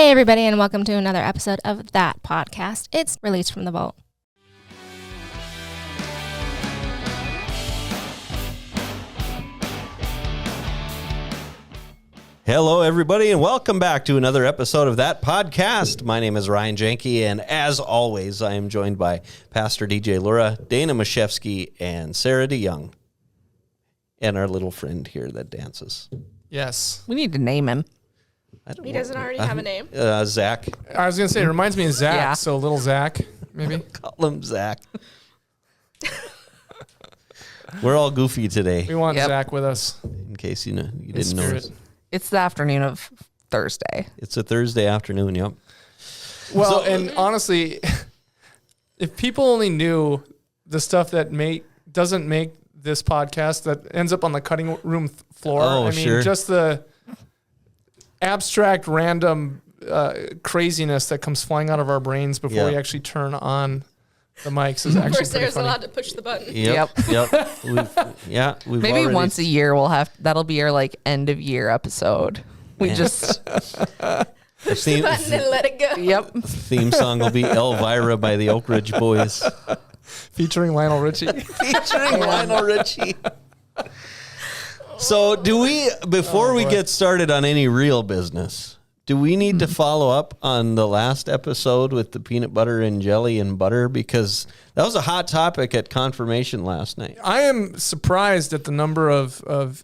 Hey, everybody, and welcome to another episode of That Podcast. It's Released from the Vault. Hello, everybody, and welcome back to another episode of That Podcast. My name is Ryan Janke, and as always, I am joined by Pastor DJ Lura, Dana Mashevsky, and Sarah DeYoung, and our little friend here that dances. Yes. We need to name him. He doesn't already have a name? Zach. I was going to say, it reminds me of Zach, Yeah. so little Zach, maybe. Call him Zach. We're all goofy today, We want Yep. Zach with us. in case you In didn't know. spirit. It's the afternoon of Thursday. It's a Thursday afternoon, yep. Well, and honestly, if people only knew the stuff that doesn't make this podcast that ends up on the cutting room floor. Oh, I mean, sure. just the abstract, random craziness that comes flying out of our brains before we actually turn on the mics is actually First, pretty there's funny. allowed to push the button. Yep. We've Maybe already- once a year we'll have that'll be our like end of year episode. We Man. just the Push theme, the button and let it go. yep. theme song will be Elvira by the Oak Ridge Boys. Featuring Lionel Richie. Featuring Lionel Richie. So before we get started on any real business, do we need to follow up on the last episode with the peanut butter and jelly and butter? Because that was a hot topic at confirmation last night. I am surprised at the number of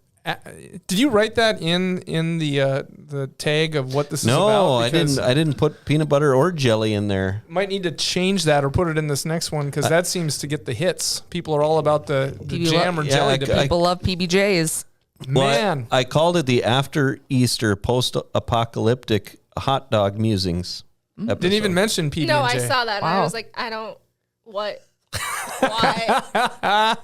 did you write that in the tag of what this is about? No, I Because didn't put peanut butter or jelly in there. Might need to change that or put it in this next one because that seems to get the hits. People are all about the People jam or yeah, jelly I- debate. People love PBJs. Man, I called it the after Easter post-apocalyptic hot dog musings episode. didn't even mention PB&J. No, I saw that, and I Wow. was like, what? Why?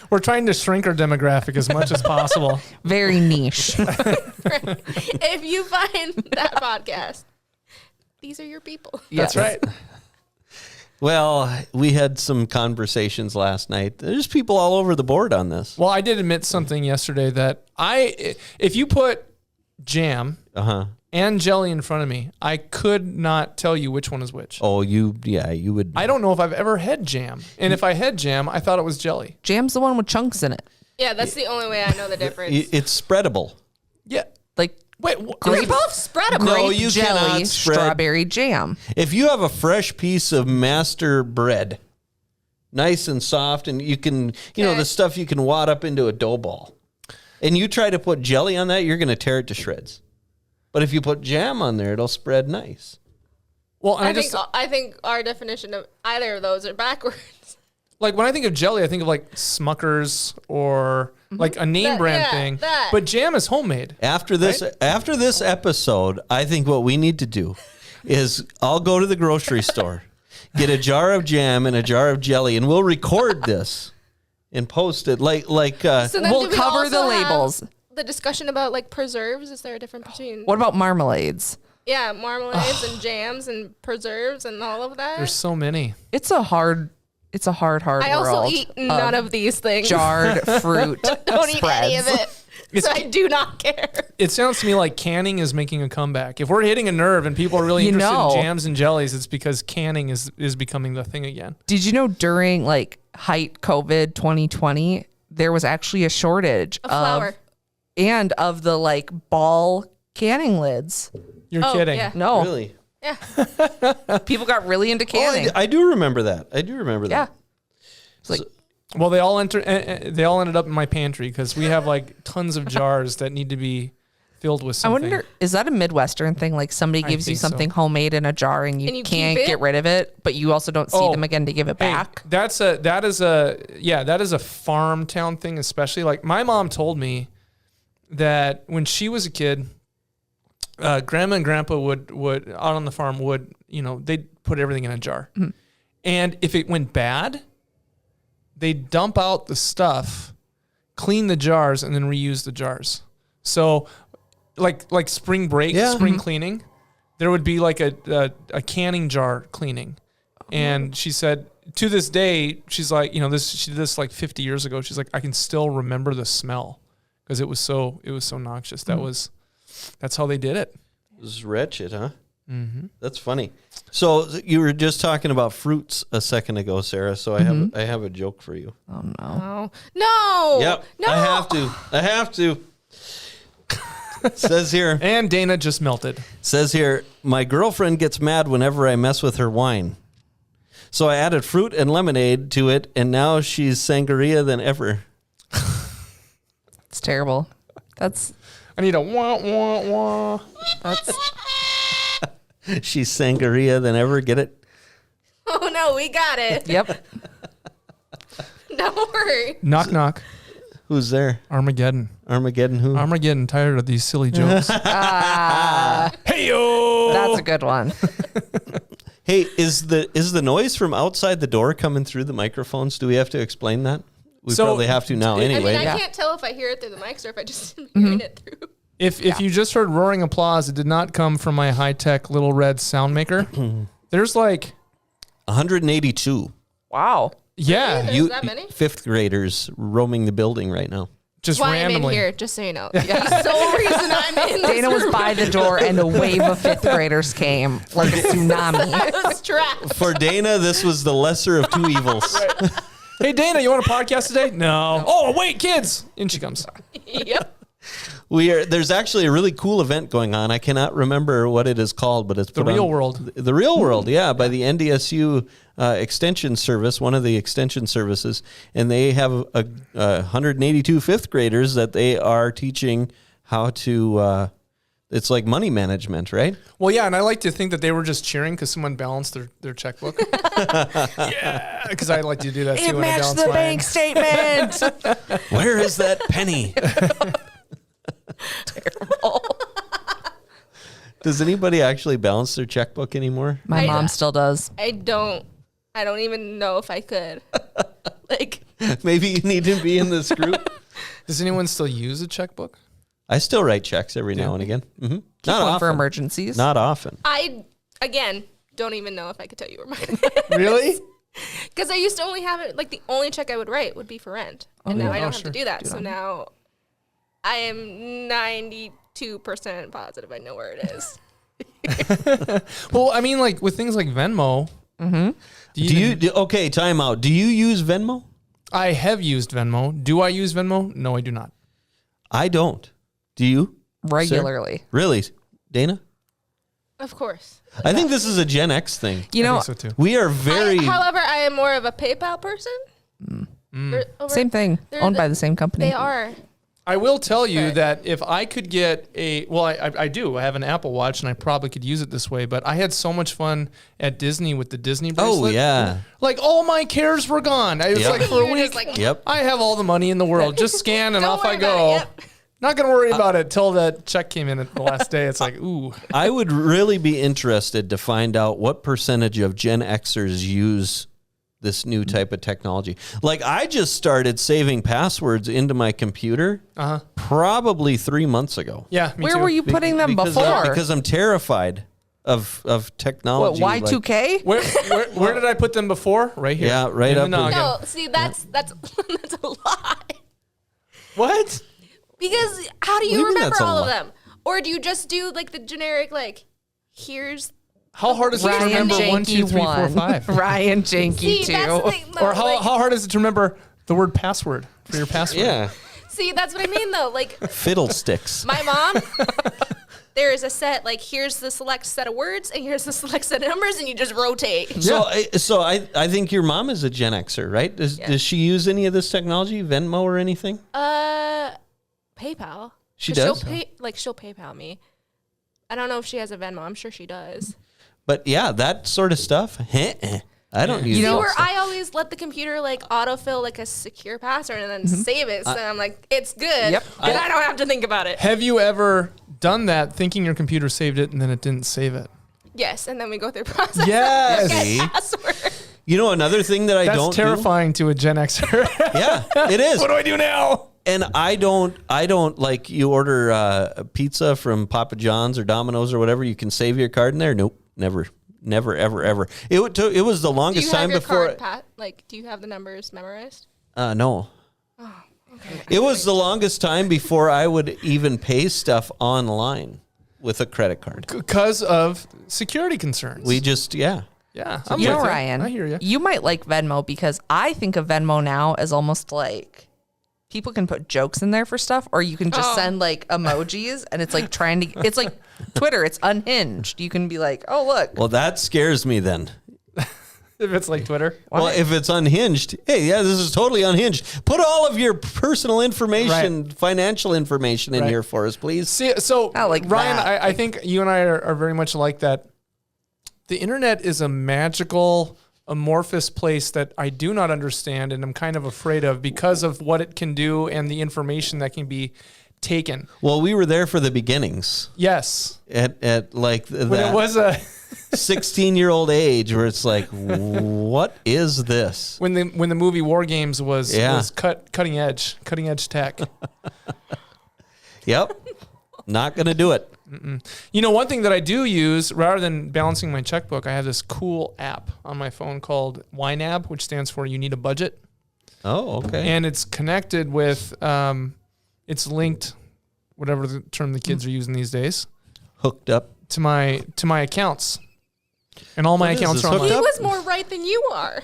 We're trying to shrink our demographic as much as possible. Very niche. If you find that podcast, these are your people. That's right. Well, we had some conversations last night. There's people all over the board on this. Well, I did admit something yesterday that if you put jam and jelly in front of me, I could not tell you which one is which. Oh, you would. I don't know if I've ever had jam. And if I had jam, I thought it was jelly. Jam's the one with chunks in it. Yeah, that's the only way I know the difference. It's spreadable. Yeah. Like Wait, They're both spreadable. No, grape you jelly, cannot spread- strawberry jam. If you have a fresh piece of master bread, nice and soft, and you can, the stuff you can wad up into a dough ball, and you try to put jelly on that, you're going to tear it to shreds. But if you put jam on there, it'll spread nice. Well, and I think our definition of either of those are backwards. like when I think of jelly, I think of like Smuckers or like a name brand thing. that. But jam is homemade. After this episode, I think what we need to do is I'll go to the grocery store, get a jar of jam and a jar of jelly, and we'll record this and post it like So then We'll do we cover the also have labels. the discussion about like preserves. Is there a difference between What about marmalades? marmalades and jams and preserves and all of that? There's so many. It's a hard I also world eat none of these things. jarred fruit. Don't eat any of spreads. it. So I do not care. It sounds to me like canning is making a comeback. If we're hitting a nerve and people are really You interested know. in jams and jellies, it's because canning is becoming the thing again. Did you know during like height COVID 2020, there was actually a shortage A flour. of the like ball canning lids? You're kidding. Yeah. No, really. Yeah. people got really into canning. I do remember that. Yeah. It's like, Well, they all ended up in my pantry because we have like tons of jars that need to be filled with I something. wonder, is that a Midwestern thing? Like somebody I gives you think so. something homemade in a jar and you keep can't it? get rid of it, but you also don't see Oh, them again to give it Hey, back. that is a farm town thing, especially. Like my mom told me that when she was a kid, grandma and grandpa would out on the farm they'd put everything in a jar. Mm-hmm. And if it went bad, they'd dump out the stuff, clean the jars, and then reuse the jars. So like spring break, spring cleaning, there would be like a canning jar cleaning. And she said to this day, she's like, she did this like 50 years ago. She's like, I can still remember the smell because it was so noxious. That's how they did it. This is wretched, huh? Mm-hmm. That's funny. So you were just talking about fruits a second ago, Sarah. So I have a joke for you. Oh no. Oh. No. Yep. No. I have to. Says here. And Dana just melted. Says here, my girlfriend gets mad whenever I mess with her wine. So I added fruit and lemonade to it, and now she's sangria than ever. It's terrible. That's I need a wah, wah, wah. that's She's sangria than ever. Get it? Oh no, we got it. yep. Don't worry. Knock, knock. Who's there? Armageddon. Armageddon who? Armageddon, tired of these silly jokes. Hey-yo! That's a good one. Hey, is the noise from outside the door coming through the microphones? Do we have to explain that? We So- probably have to now anyway. I mean, I can't tell if I hear it through the mics or if I just am hearing it through. If you just heard roaring applause, it did not come from my high-tech little red sound maker. There's like, 182 Wow. yeah, There's that many? fifth graders roaming the building right now. just Why I'm randomly. in here, just so you know. The sole reason I'm in this Dana was room. by the door and a wave of fifth graders came like a tsunami. I was trapped. For Dana, this was the lesser of two evils. Hey, Dana, you want a podcast today? No. Oh, wait, kids. In she comes. Yep. There's actually a really cool event going on. I cannot remember what it is called, but it's The put Real on- World. The Real World, yeah, by the NDSU extension service, one of the extension services, and they have 182 fifth graders that they are teaching how to. It's like money management, right? Well, yeah, and I like to think that they were just cheering because someone balanced their checkbook. Yeah, because I like to do that too. It when I matched balance the mine. bank statement. Where is that penny? Terrible. Does anybody actually balance their checkbook anymore? My I- mom still does. I don't even know if I could. Like, Maybe you need to be in this group. Does anyone still use a checkbook? I still write checks every now and again. Mm-hmm. Keep Not one often. for emergencies. Not often. I, again, don't even know if I could tell you where mine Really? Because I used to only have it, like, the only check I would write would be for rent. And now I don't have sure. to do that. So now I am 92% positive I know where it is. Well, I mean, like with things like Venmo. Okay, time out. Do you use Venmo? I have used Venmo. Do I use Venmo? No, I do not. I don't. Do you? Regularly. Really? Dana? Of course. I think this is a Gen X thing. You I know, think so too. We are very. However, I am more of a PayPal person. same thing. Owned by the same company. They are. I will tell you Okay. that if I could get I do. I have an Apple Watch and I probably could use it this way, but I had so much fun at Disney with the Disney bracelet. Oh, yeah. Like all my cares were gone. I was Yep. like for You a were week. just like, Yep. I have all the money in the world. Just scan and Don't off I worry about go. it. Yep. Not gonna worry about it till that check came in at the last day. It's like, ooh. I would really be interested to find out what percentage of Gen Xers use this new type of technology. Like, I just started saving passwords into my computer probably 3 months ago. Yeah, me Where too. were you putting them before? Because I'm terrified of technology. What, Y2K? Where did I put them before? Right here. Yeah, right In the up in- noggin. No, see, that's that's a lie. What? Because how do What do you you mean remember that's a all of lie? them? Or do you just do like the generic, like, here's. How hard is it to Ryan remember Janke 1, 2, 3, 4, 1. 5? Ryan Janke See, 2. that's the thing. Though, Or how like, hard is it to remember the word password for your password? Yeah. see, that's what I mean, though. Like, Fiddlesticks. my mom, there is a set, like, here's the select set of words, and here's the select set of numbers, and you just rotate. So I think your mom is a Gen Xer, right? Does she use any of this technology, Venmo or anything? PayPal. She 'Cause does? She'll PayPal me. I don't know if she has a Venmo. I'm sure she does. But yeah, that sort of stuff. I don't use See, that where stuff. I always let the computer like autofill like a secure password and then save it. So I'm like, it's good. Yep. And I don't have to think about it. Have you ever done that thinking your computer saved it and then it didn't save it? Yes. And then we go through the process. Yes. See? Password. You know, another thing that I That's don't terrifying to a Gen Xer. do? Yeah, it is. What do I do now? And I don't like you order a pizza from Papa John's or Domino's or whatever. You can save your card in there. Nope, never, ever. It was the Do longest you have time your before. card, Pat? Like, do you have the numbers memorized? No. It was the longest time before I would even pay stuff online. with a credit card. Because of security concerns. We just, Yeah. I'm with you. Ryan, I hear you. You might like Venmo because I think of Venmo now as almost like people can put jokes in there for stuff, or you can just send like emojis, and it's like it's like Twitter. It's unhinged. You can be like, oh, look. Well, that scares me then. If it's like Twitter. Well, if it's unhinged, hey, yeah, this is totally unhinged. Put all of your personal information, financial information in here for us, please. See, so I like Ryan, that. I think you and I are very much like that. The internet is a magical, amorphous place that I do not understand and I'm kind of afraid of because of what it can do and the information that can be taken. Well, we were there for the beginnings. Yes. At like When it was a 16-year-old age where it's like, what is this? when the movie War Games was cutting edge tech. Yep. Not going to do it. You know, one thing that I do use rather than balancing my checkbook, I have this cool app on my phone called YNAB, which stands for You Need a Budget. Oh, okay. And it's connected with, it's linked, whatever the term the kids are using these days, Hooked up. to my accounts. And all my What is accounts this, are on He my... was more right than you are.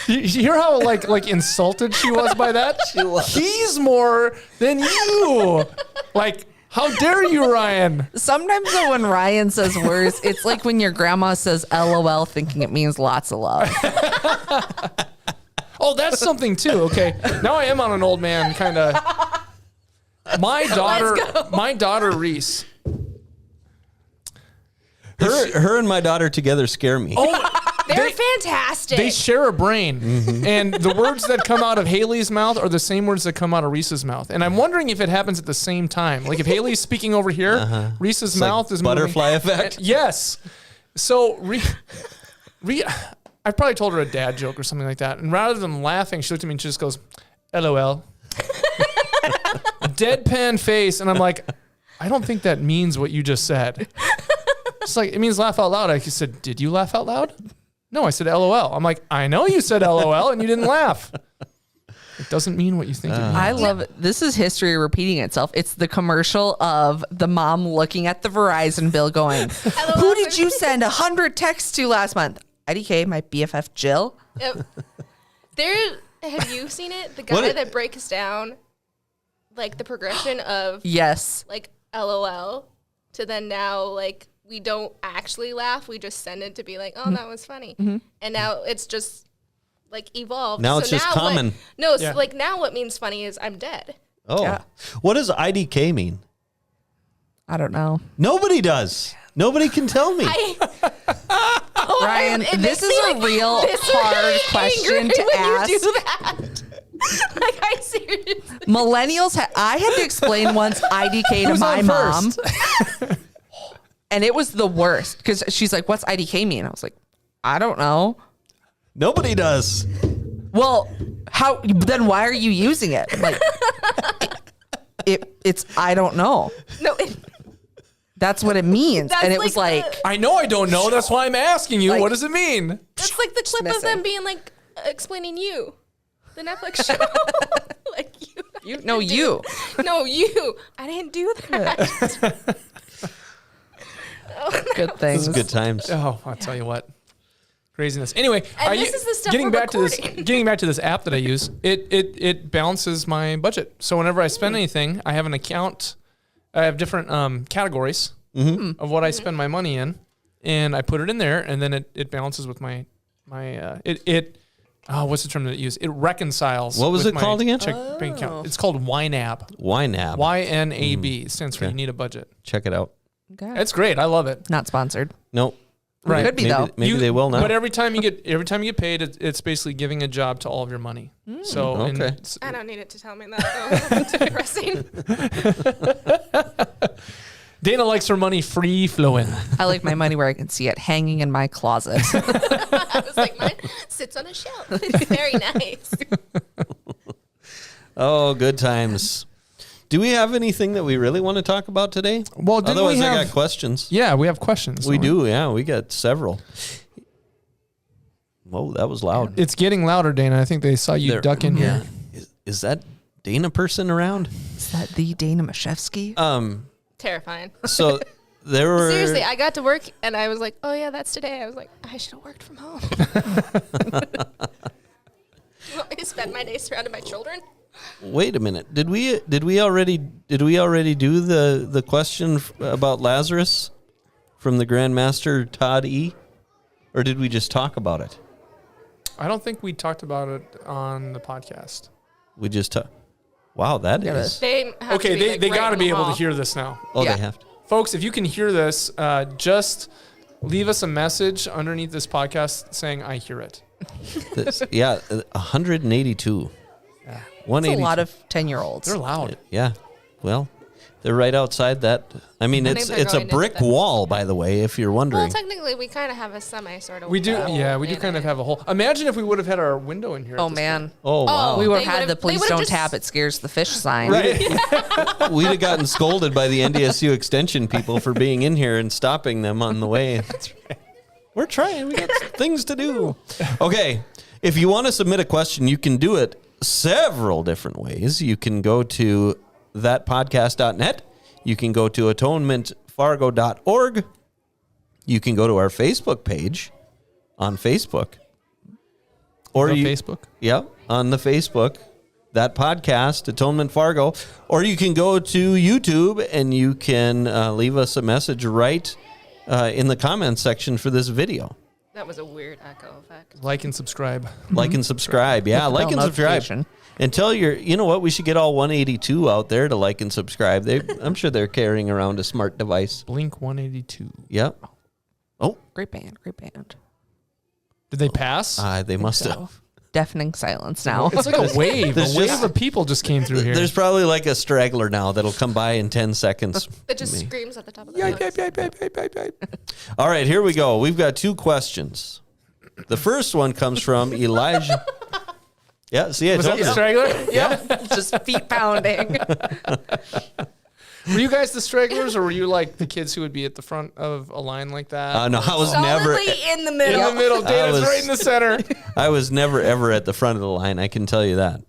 You hear how like insulted she was by that? He's more than you. Like, how dare you, Ryan? Sometimes though, when Ryan says words, it's like when your grandma says LOL thinking it means lots of love. Oh, that's something too. Okay. Now I am on an old man kind of. My daughter Reese. Her and my daughter together scare me. Oh, They're fantastic. they share a brain. And the words that come out of Haley's mouth are the same words that come out of Reese's mouth. And I'm wondering if it happens at the same time. Like if Haley's speaking over here, Reese's mouth is moving. Butterfly effect. Yes. So I probably told her a dad joke or something like that. And rather than laughing, she looked at me and she just goes, LOL. Deadpan face. And I'm like, I don't think that means what you just said. It's like, it means laugh out loud. I said, did you laugh out loud? No, I said LOL. I'm like, I know you said LOL and you didn't laugh. It doesn't mean what you think it means. I love it. This is history repeating itself. It's the commercial of the mom looking at the Verizon bill going, who did you send 100 texts to last month? IDK, my BFF Jill. Have you seen it? The guy that breaks down like the progression of Yes. like LOL to then now like we don't actually laugh. We just send it to be like, oh, that was funny. And now it's just like evolved. Now it's just common. Like now what means funny is I'm dead. Oh. Yeah. What does IDK mean? I don't know. Nobody does. Nobody can tell me. Ryan, this is a real hard question to ask. You do that. Like I seriously. Millennials, I had to explain once IDK to my mom. And it was the worst because she's like, what's IDK mean? I was like, I don't know. Nobody does. Well, then why are you using it? Like, it's I don't know. No, That's what it means. That's And it like was like, I know I don't know. That's why I'm asking you. Like- What does it mean? that's like the clip of missing. them being like explaining you, the Netflix show. Like you. no, you. No, you. I didn't do that. Good things. This is good times. Oh, I'll tell you what. Craziness. Anyway, And this is the stuff getting we're back recording. to this getting back to this app that I use, it balances my budget. So whenever I spend anything, I have an account. I have different categories of what I spend my money in, and I put it in there, and then it balances with my what's the term that it uses? It reconciles. What was with it called again? Bank account. It's called YNAB. YNAB. YNAB. It stands for Okay. You Need a Budget. Check it out. Okay. It's great. I love it. Not sponsored. Nope. Right. Could be though. Maybe they will now. But every time you get paid, it's basically giving a job to all of your money. So Okay. I don't need it to tell me that. Though. It's depressing. Dana likes her money free flowing. I like my money where I can see it hanging in my closet. I was like, mine sits on a shelf. It's very nice. Oh, good times. Do we have anything that we really want to talk about today? Well, didn't otherwise we I have- got questions. Yeah, we have questions. We don't do, yeah. We got several. Whoa, that was loud. It's getting louder, Dana. I think they saw you There- duck in yeah. here. Is that Dana person around? Is that the Dana Mashevsky? Terrifying. So there were Seriously, I got to work and I was like, oh yeah, that's today. I was like, I should have worked from home. You want me to spend my day surrounded by children? Wait a minute. Did we already do the question about Lazarus from the Grandmaster Todd E? Or did we just talk about it? I don't think we talked about it on the podcast. We just wow, that is. They have to be, Okay, like, they right got to in be the able to hall. hear this now. Oh, Yeah. they have to. Folks, if you can hear this, just leave us a message underneath this podcast saying, I hear it. Yeah, 182. Yeah. That's a 182. lot of 10-year-olds. They're loud. Yeah. Well, they're right outside that. I mean, I it's think they're a going into brick the- wall, by the way, if you're wondering. Well, technically, we kind of have a semi sort of. We do, wall yeah, we do in kind of it. have a hole. Imagine if we would have had our window in here. Oh, at this man. Oh, wow. We would They have had would've- the they please would've don't just- tap, it scares the fish sign. Right. We'd have gotten scolded by the NDSU extension people for being in here and stopping them on the way. That's right. We're trying. We got things to do. Okay. If you want to submit a question, you can do it several different ways. You can go to thatpodcast.net. You can go to atonementfargo.org. You can go to our Facebook page on Facebook. Or On you, Facebook. Yep, on the Facebook, that podcast, Atonement Fargo. Or you can go to YouTube and you can leave us a message right in the comments section for this video. That was a weird echo effect. Like and subscribe. Like and subscribe. Yeah, like and bell subscribe. notification. And tell you know what? We should get all 182 out there to like and subscribe. I'm sure they're carrying around a smart device. Blink 182. Yep. Oh, Great band, great band. Did they pass? they must So, have. deafening silence now. It's like a wave. There's A wave just- of people just came through here. There's probably like a straggler now that'll come by in 10 seconds. It just Me. screams at the top of the lungs. All right, here we go. We've got two questions. The first one comes from Elijah. Yeah, see, I Was that told the you. straggler? Yep, just feet pounding. Were you guys the stragglers, or were you like the kids who would be at the front of a line like that? No, I was never. Solidly in the in middle. the middle. Dana's was- right in the center. I was never ever at the front of the line. I can tell you that.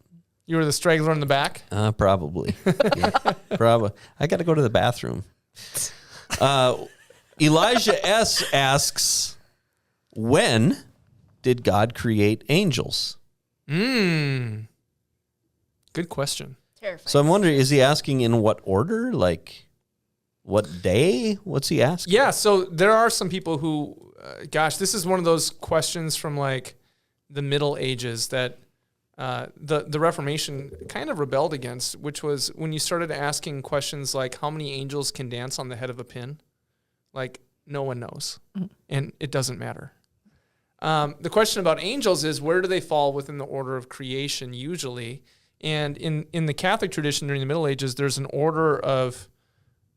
You were the straggler in the back. Probably. Yeah, probably. I got to go to the bathroom. Elijah S asks, when did God create angels? Good question. Terrifying. So I'm wondering, is he asking in what order? Like, what day? What's he asking? Yeah, so there are some people who, this is one of those questions from like the Middle Ages that the Reformation kind of rebelled against, which was when you started asking questions like how many angels can dance on the head of a pin. Like, no one knows, and it doesn't matter. The question about angels is, where do they fall within the order of creation usually? And in the Catholic tradition during the Middle Ages, there's an order of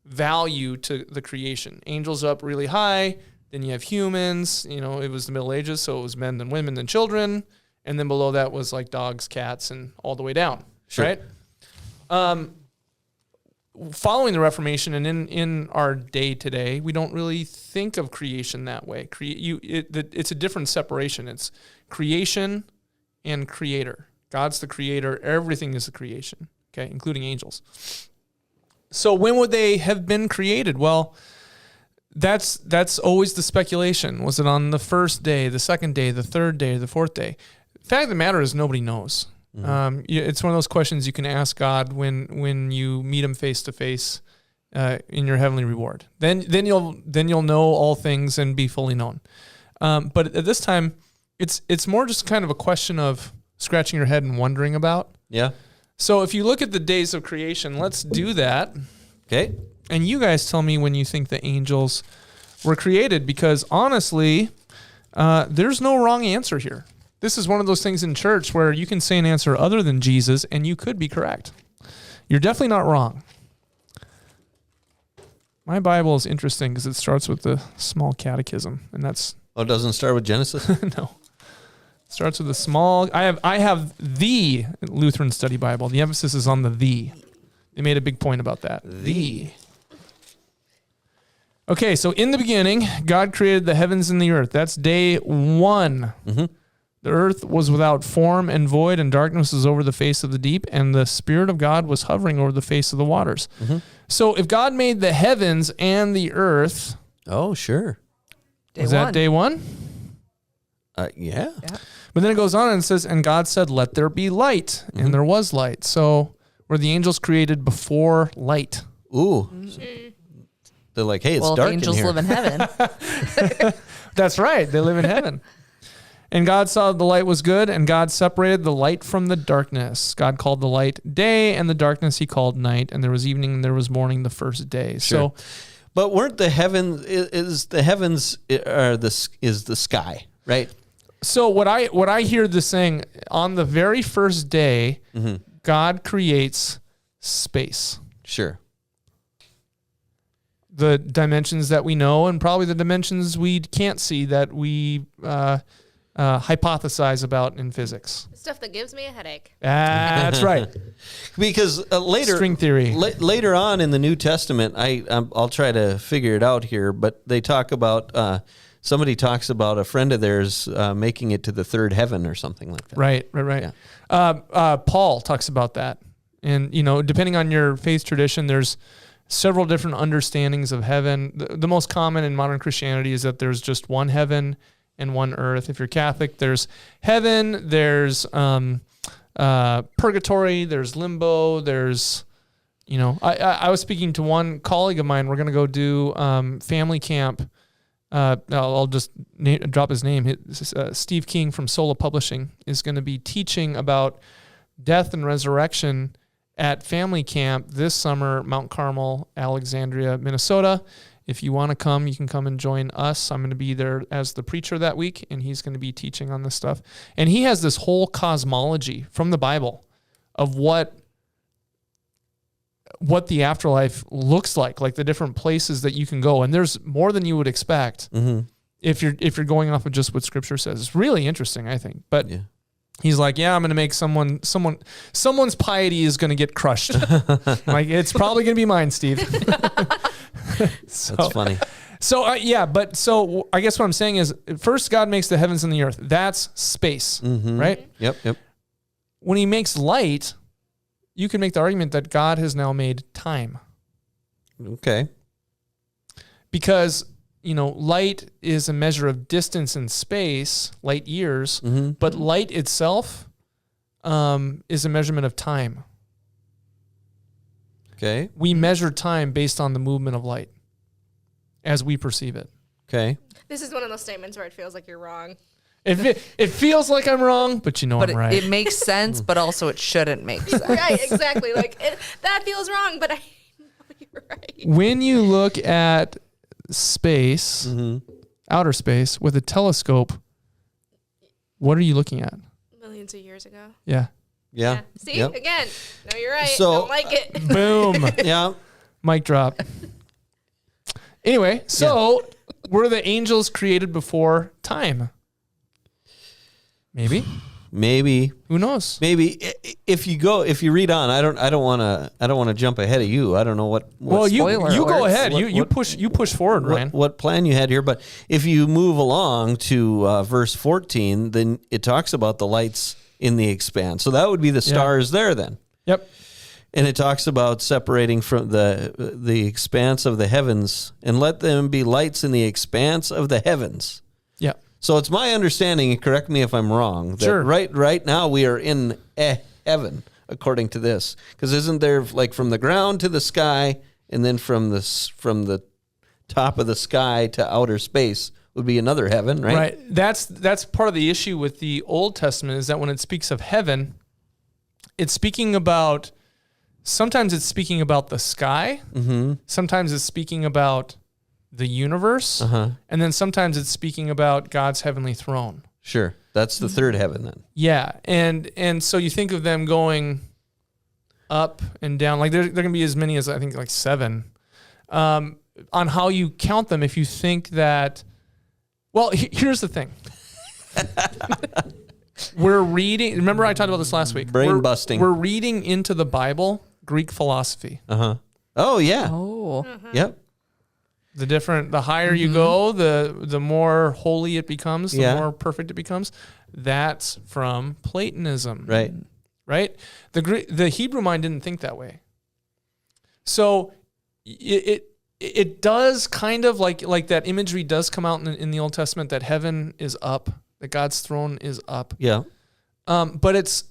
value to the creation. Angels up really high, then you have humans. You know, it was the Middle Ages, so it was men, then women, then children. And then below that was like dogs, cats, and all the way down, Sure. right? Following the Reformation and in our day today, we don't really think of creation that way. It's a different separation. It's creation and creator. God's the creator. Everything is the creation, okay, including angels. So when would they have been created? Well, that's always the speculation. Was it on the first day, the second day, the third day, the fourth day? The fact of the matter is nobody knows. It's one of those questions you can ask God when you meet him face to face in your heavenly reward. Then you'll know all things and be fully known. But at this time, it's more just kind of a question of scratching your head and wondering about. Yeah. So if you look at the days of creation, let's do that. Okay. And you guys tell me when you think the angels were created, because honestly, there's no wrong answer here. This is one of those things in church where you can say an answer other than Jesus and you could be correct. You're definitely not wrong. My Bible is interesting because it starts with the small catechism, and that's Oh, it doesn't start with Genesis? no. It starts with a small. I have the Lutheran Study Bible. The emphasis is on the "the." They made a big point about that. The. Okay, so in the beginning, God created the heavens and the earth. That's day one. Mm-hmm. The earth was without form and void, and darkness was over the face of the deep, and the Spirit of God was hovering over the face of the waters. Mm-hmm. So if God made the heavens and the earth, Oh, sure. was that day one? Yeah. But then it goes on and says, and God said, let there be light, and there was light. So were the angels created before light? Ooh. They're like, hey, it's Well, dark if angels in here. live in heaven. That's right. They live in heaven. And God saw the light was good, and God separated the light from the darkness. God called the light day, and the darkness he called night. And there was evening, and there was morning the first day. Sure. So, But weren't the heavens is the sky, right? so what I hear this saying, on the very first day, God creates space. Sure. The dimensions that we know, and probably the dimensions we can't see that we hypothesize about in physics. Stuff that gives me a headache. That's right. Because later, String theory. Later on in the New Testament, I'll try to figure it out here, but they talk about somebody talks about a friend of theirs making it to the third heaven or something like that. Right. Yeah. Paul talks about that. And, depending on your faith tradition, there's several different understandings of heaven. The most common in modern Christianity is that there's just one heaven and one earth. If you're Catholic, there's heaven, there's purgatory, there's limbo, there's, I was speaking to one colleague of mine. We're going to go do family camp. I'll just drop his name. Steve King from Sola Publishing is going to be teaching about death and resurrection at family camp this summer, Mount Carmel, Alexandria, Minnesota. If you want to come, you can come and join us. I'm going to be there as the preacher that week, and he's going to be teaching on this stuff. And he has this whole cosmology from the Bible of what the afterlife looks like the different places that you can go. And there's more than you would expect if you're going off of just what Scripture says. It's really interesting, I think. But yeah. He's like, yeah, I'm going to make someone's piety is going to get crushed. Like, it's probably going to be mine, Steve. That's funny. So, so I guess what I'm saying is, first God makes the heavens and the earth. That's space, right? Yep. When he makes light, you can make the argument that God has now made time. Okay. Because, light is a measure of distance in space, light years, but light itself is a measurement of time. Okay. We measure time based on the movement of light as we perceive it. Okay. This is one of those statements where it feels like you're wrong. It feels like I'm wrong, but I'm right. It makes sense, but also it shouldn't make sense. Right, exactly. That feels wrong, but I know you're right. When you look at space, outer space, with a telescope, what are you looking at? Millions of years ago. Yeah. See, Yep. again, no, you're right. So- Don't like it. Boom. Yeah. Mic drop. Anyway, so were the angels created before time? Maybe. Who knows? Maybe if you read on, I don't want to jump ahead of you. I don't know what You go ahead. What- You push forward, Ryan. what plan you had here, but if you move along to verse 14, then it talks about the lights in the expanse. So that would be the stars there then. Yep. And it talks about separating from the expanse of the heavens, and let them be lights in the expanse of the heavens. Yeah. So it's my understanding, and correct me if I'm wrong, that Sure. right now we are in heaven, according to this. Because isn't there from the ground to the sky, and then from the top of the sky to outer space would be another heaven, right? Right. That's part of the issue with the Old Testament, is that when it speaks of heaven, it's speaking about, sometimes it's speaking about the sky, sometimes it's speaking about the universe, and then sometimes it's speaking about God's heavenly throne. Sure. That's the third heaven then. Yeah, and so you think of them going up and down. Like there can be as many as, I think, 7. On how you count them, if you think that, well, here's the thing. We're reading, remember I talked about this last week. Brain busting. We're reading into the Bible Greek philosophy. Oh, yeah. Oh. Yep. The higher you go, the more holy it becomes, the more perfect it becomes. That's from Platonism. Right. Right? The Hebrew mind didn't think that way. So it does kind of like that imagery does come out in the Old Testament that heaven is up, that God's throne is up. Yeah. But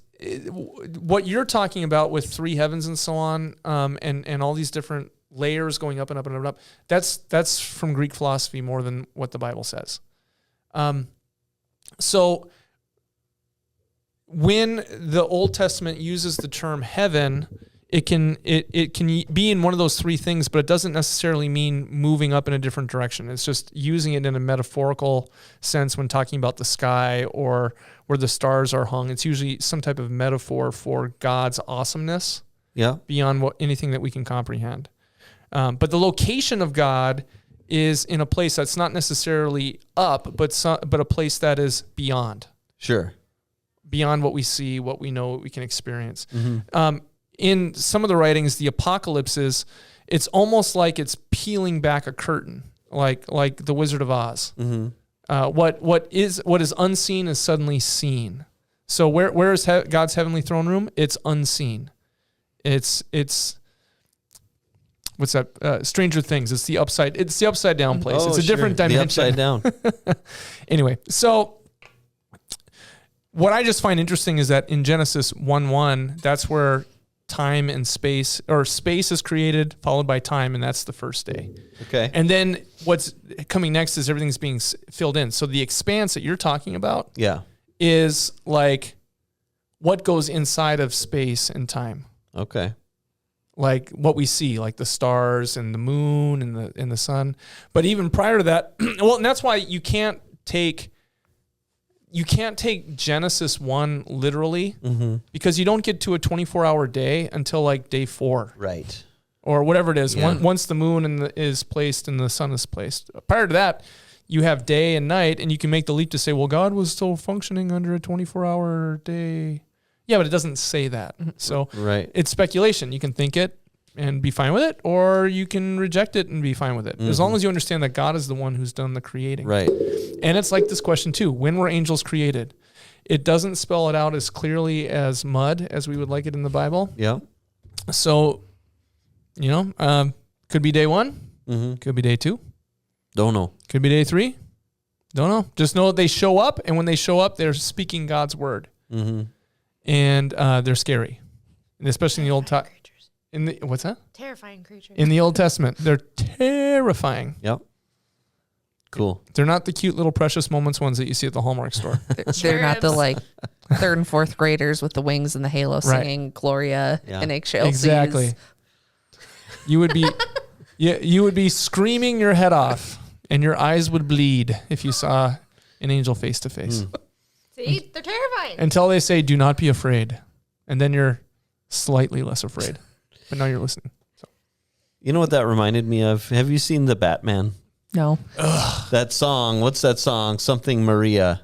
what you're talking about with three heavens and so on, and all these different layers going up and up and up and up. That's from Greek philosophy more than what the Bible says. So when the Old Testament uses the term heaven, it can be in one of those three things, but it doesn't necessarily mean moving up in a different direction. It's just using it in a metaphorical sense when talking about the sky or where the stars are hung. It's usually some type of metaphor for God's awesomeness beyond anything that we can comprehend. But the location of God is in a place that's not necessarily up, but a place that is beyond. Sure. Beyond what we see, what we know, what we can experience. Mm-hmm. In some of the writings, the apocalypse it's almost like it's peeling back a curtain, like the Wizard of Oz. Mm-hmm. What is unseen is suddenly seen. So where is God's heavenly throne room? It's unseen. It's what's that? Stranger Things. It's the upside down place. It's a different dimension. The upside down. Anyway, so what I just find interesting is that in Genesis 1:1, that's where time and space is created, followed by time, and that's the first day. Okay. And then what's coming next is everything's being filled in. So the expanse that you're talking about is like what goes inside of space and time. Okay. Like what we see, like the stars and the moon and the sun. But even prior to that, and that's why you can't take Genesis 1 literally, because you don't get to a 24-hour day until like day 4. Right. Or whatever it is. Yeah. Once the moon is placed and the sun is placed. Prior to that, you have day and night, and you can make the leap to say, well, God was still functioning under a 24-hour day. Yeah, but it doesn't say that. So it's speculation. You can think it and be fine with it, or you can reject it and be fine with it. As long as you understand that God is the one who's done the creating. Right. And it's like this question too. When were angels created? It doesn't spell it out as clearly as mud as we would like it in the Bible. Yeah. So, could be day 1. Could be day 2. Don't know. Could be day 3. Don't know. Just know that they show up, and when they show up, they're speaking God's word. And they're scary. And especially in the Old Testament. What's that? Terrifying creatures. In the Old Testament, they're terrifying. Yep. Cool. They're not the cute little precious moments ones that you see at the Hallmark store. They're not the like 3rd and 4th graders with the wings and the halo singing Gloria and eggshell. Exactly. You would be screaming your head off, and your eyes would bleed if you saw an angel face to face. See, they're terrifying. Until they say, "Do not be afraid," and then you're slightly less afraid. But now you're listening. So. You know what that reminded me of? Have you seen the Batman? No. That song. What's that song? Something Maria.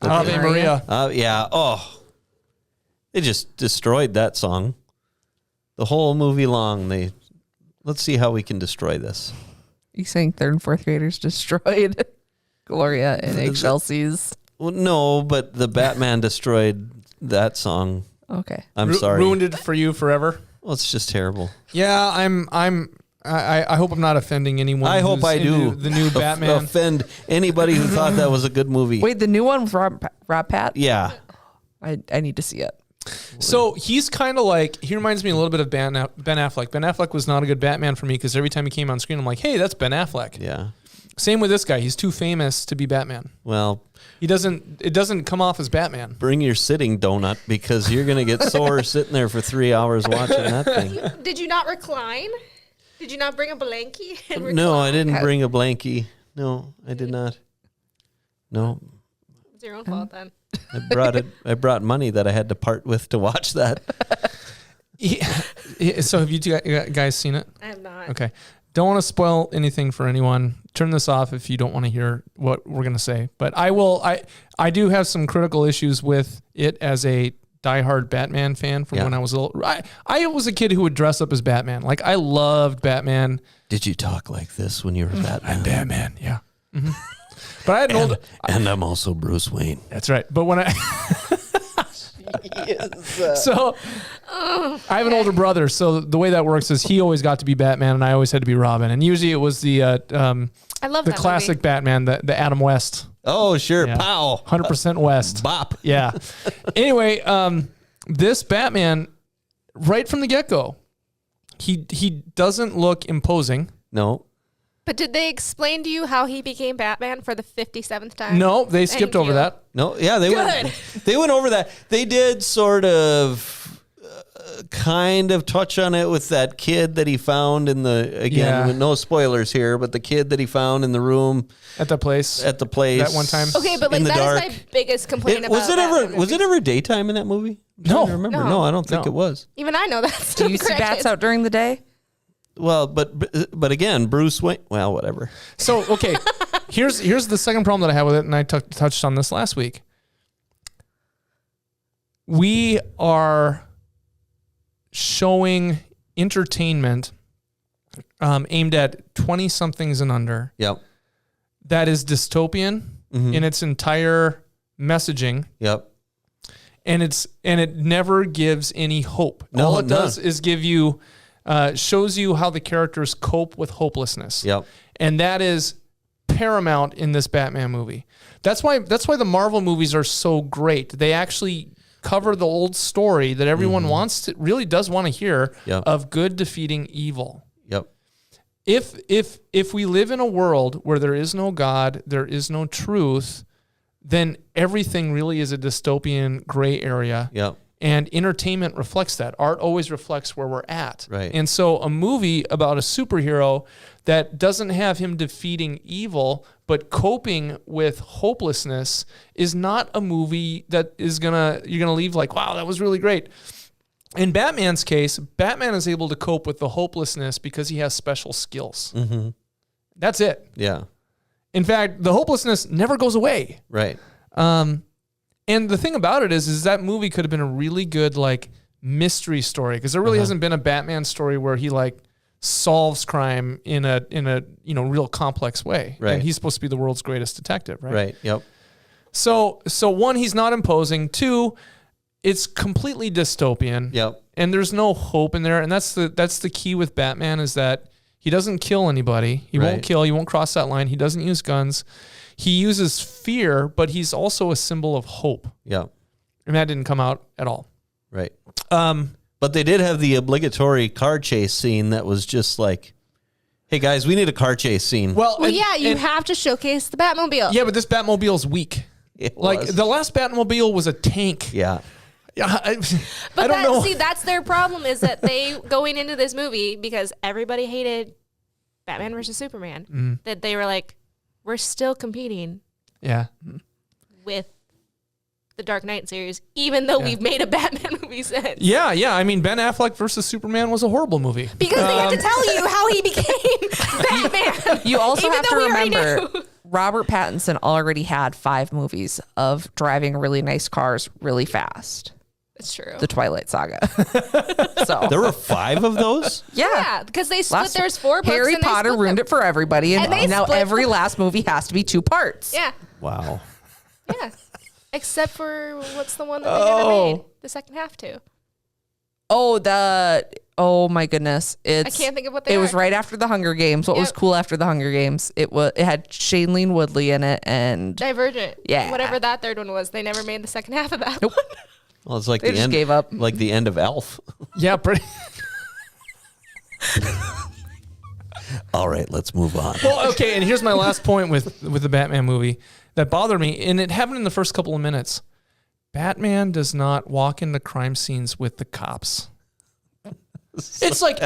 Ave Maria. Yeah. Oh, they just destroyed that song. The whole movie long. Let's see how we can destroy this. You saying 3rd and 4th graders destroyed Gloria and Eggshells? Well, no, but the Batman destroyed that song. Okay. I'm sorry. Ruined it for you forever. Well, it's just terrible. Yeah, I hope I'm not offending anyone. I hope I do. The new Batman. Offend anybody who thought that was a good movie. Wait, the new one with Rob Pat? Yeah. I need to see it. So he's kind of like, he reminds me a little bit of Ben Affleck. Ben Affleck was not a good Batman for me because every time he came on screen, I'm like, hey, that's Ben Affleck. Yeah. Same with this guy. He's too famous to be Batman. Well, it doesn't come off as Batman. Bring your sitting donut because you're going to get sore sitting there for 3 hours watching that thing. Did you not recline? Did you not bring a blankie? No, I didn't bring a blankie. No, I did not. No. It's your own fault then. I brought money that I had to part with to watch that. So have you two guys seen it? I have not. Okay. Don't want to spoil anything for anyone. Turn this off if you don't want to hear what we're going to say. But I do have some critical issues with it as a diehard Batman fan from when I was a little. I was a kid who would dress up as Batman. Like I loved Batman. Did you talk like this when you were Batman? I'm Batman. Yeah. Mm-hmm. But I had an older. And I'm also Bruce Wayne. That's right. But when I. So I have an older brother. So the way that works is he always got to be Batman, and I always had to be Robin. And usually it was the I love the that classic movie. Batman, the Adam West. Oh, sure. Yeah. Pow. 100% West. Bop. Yeah. Anyway, this Batman, right from the get-go, he doesn't look imposing. No. But did they explain to you how he became Batman for the 57th time? No, they skipped Thank over you. that. No. Yeah, they went over that. They did sort of kind of touch on it with that kid that he found in with no spoilers here, but the kid that he found in the room At the place. that one time. Okay, but like in the that dark. is my biggest complaint about Was it Batman ever daytime in that movie? I'm No. trying to remember. No. No, I don't think No. it was. Even I know that. Do you see bats out during the day? Well, but again, Bruce Wayne. Well, whatever. So, okay, here's the second problem that I have with it, and I touched on this last week. We are showing entertainment aimed at 20-somethings and under Yep. that is dystopian in its entire messaging, Yep. and it never gives any hope. No, All it does none. is give you shows you how the characters cope with hopelessness. Yep. And that is paramount in this Batman movie. That's why the Marvel movies are so great. They actually cover the old story that everyone really does want to hear Yep. of good defeating evil. Yep. If we live in a world where there is no God, there is no truth, then everything really is a dystopian gray area. Yep. And entertainment reflects that. Art always reflects where we're at. Right. And so a movie about a superhero that doesn't have him defeating evil, but coping with hopelessness is not a movie that you're gonna leave like, wow, that was really great. In Batman's case, Batman is able to cope with the hopelessness because he has special skills. Mm-hmm. That's it. Yeah. In fact, the hopelessness never goes away. Right. And the thing about it is that movie could have been a really good like mystery story because there really hasn't been a Batman story where he like solves crime in a real complex way. Right. And he's supposed to be the world's greatest detective, right? Right. Yep. So one, he's not imposing. Two, it's completely dystopian. Yep. And there's no hope in there. And that's the key with Batman is that he doesn't kill anybody. He won't Right. kill. He won't cross that line. He doesn't use guns. He uses fear, but he's also a symbol of hope. Yep. And that didn't come out at all. Right. But they did have the obligatory car chase scene that was just like, hey guys, we need a car chase scene. Well, You have to showcase the Batmobile. Yeah, but this Batmobile's weak. It Like was. the last Batmobile was a tank. Yeah. Yeah, I But don't know. see, that's their problem is that they going into this movie because everybody hated Batman versus Superman. That they were like, we're still competing Yeah. with the Dark Knight series, even though we've made a Batman movie since. Yeah. I mean, Ben Affleck versus Superman was a horrible movie. Because they have to tell you how he became Batman. You also Even have to though we already remember knew. Robert Pattinson already had 5 movies of driving really nice cars really fast. It's true. The Twilight Saga. So There were 5 of those? Yeah, because they split. There's 4 books. Harry and they Potter split ruined them. it for everybody, and And they now split every the- last movie has to be 2 parts. Yeah, Wow. yeah. Except for what's the one that they never made? The second half too. Oh my goodness! I can't think of what they It are. was right after the Hunger Games. What was Yep. cool after the Hunger Games? It had Shailene Woodley in it, and Divergent. Yeah. Whatever that third one was, they never made the second half of that Nope. one. Well, it's like They the just end. gave up. Like the end of Elf. Yeah, pretty. All right, let's move on. Well, okay, and here's my last point with the Batman movie that bothered me, and it happened in the first couple of minutes. Batman does not walk into crime scenes with the cops. It's like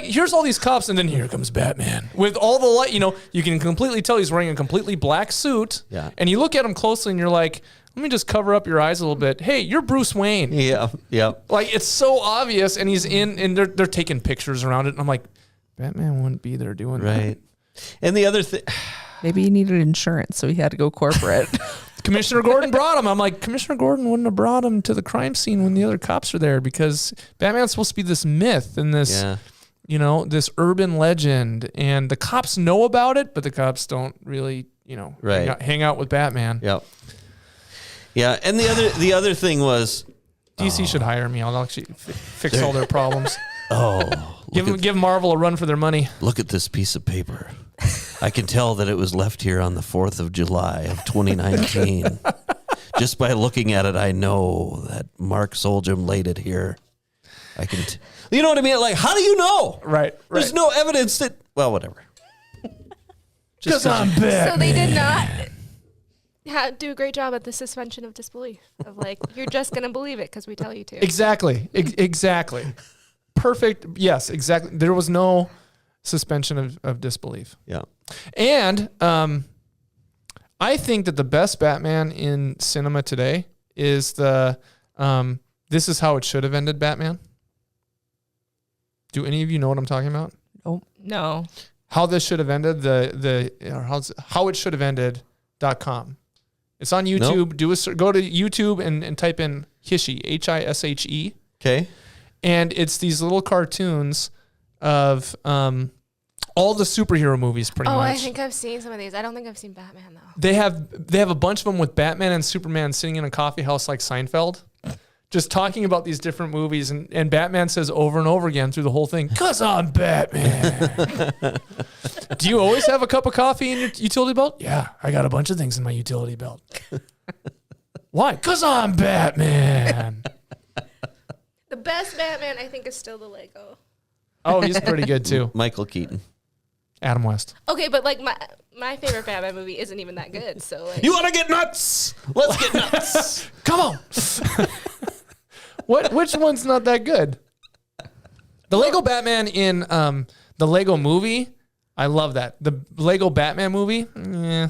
here's all these cops, and then here comes Batman with all the light. You can completely tell he's wearing a completely black suit. Yeah. And you look at him closely, and you're like, let me just cover up your eyes a little bit. Hey, you're Bruce Wayne. Yeah. Yeah. Like it's so obvious, and he's in, and they're taking pictures around it, and I'm like, Batman wouldn't be there doing that. Right. And the other thing, maybe he needed insurance, so he had to go corporate. Commissioner Gordon brought him. I'm like, Commissioner Gordon wouldn't have brought him to the crime scene when the other cops are there, because Batman's supposed to be this myth and this, this urban legend, and the cops know about it, but the cops don't really, hang out with Batman. Yep. Yeah, and the other thing was, DC should hire me. I'll actually fix all their problems. Oh, give Marvel a run for their money. Look at this piece of paper. I can tell that it was left here on the 4th of July of 2019. Just by looking at it, I know that Mark Soljum laid it here. I can, you know what I mean? Like, how do you know? Right. There's no evidence that. Well, whatever. Because I'm Batman. So they did not do a great job at the suspension of disbelief. Of like, you're just gonna believe it because we tell you to. Exactly. Exactly. Perfect. Yes. Exactly. There was no suspension of disbelief. Yeah. And I think that the best Batman in cinema today is the this is how it should have ended Batman. Do any of you know what I'm talking about? Nope. No. How this should have ended, how it should have ended.com. It's on YouTube. Nope. Go to YouTube and type in Hishe, Hishe. Okay. And it's these little cartoons of all the superhero movies, pretty much. Oh, I think I've seen some of these. I don't think I've seen Batman though. They have a bunch of them with Batman and Superman sitting in a coffee house like Seinfeld, just talking about these different movies, and Batman says over and over again through the whole thing, "'Cause I'm Batman." Do you always have a cup of coffee in your utility belt? Yeah, I got a bunch of things in my utility belt. Why? 'Cause I'm Batman. The best Batman, I think, is still the Lego. Oh, he's pretty good too. Michael Keaton. Adam West. Okay, but like my favorite Batman movie isn't even that good. So like, You want to get nuts? Let's get nuts. Come on. Which one's not that good? The Lego Batman in the Lego movie, I love that. The Lego Batman movie, yeah.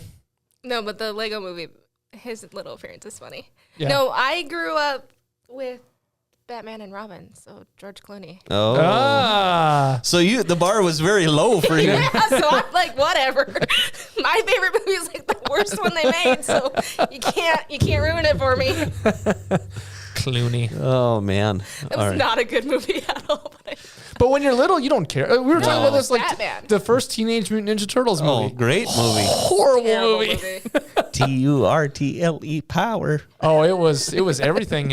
No, but the Lego movie, his little appearance is funny. Yeah. No, I grew up with Batman and Robin, so George Clooney. Oh. Ah. So the bar was very low for you. Yeah, so I'm like, whatever. My favorite movie is like the worst one they made, so you can't ruin it for me. Clooney. Oh, man. It was not a good movie at all. But when you're little, you don't care. We were talking about this like Batman. the first Teenage Mutant Ninja Turtles movie. Oh, great movie. Horrible Terrible movie. TURTLE power. Oh, it was everything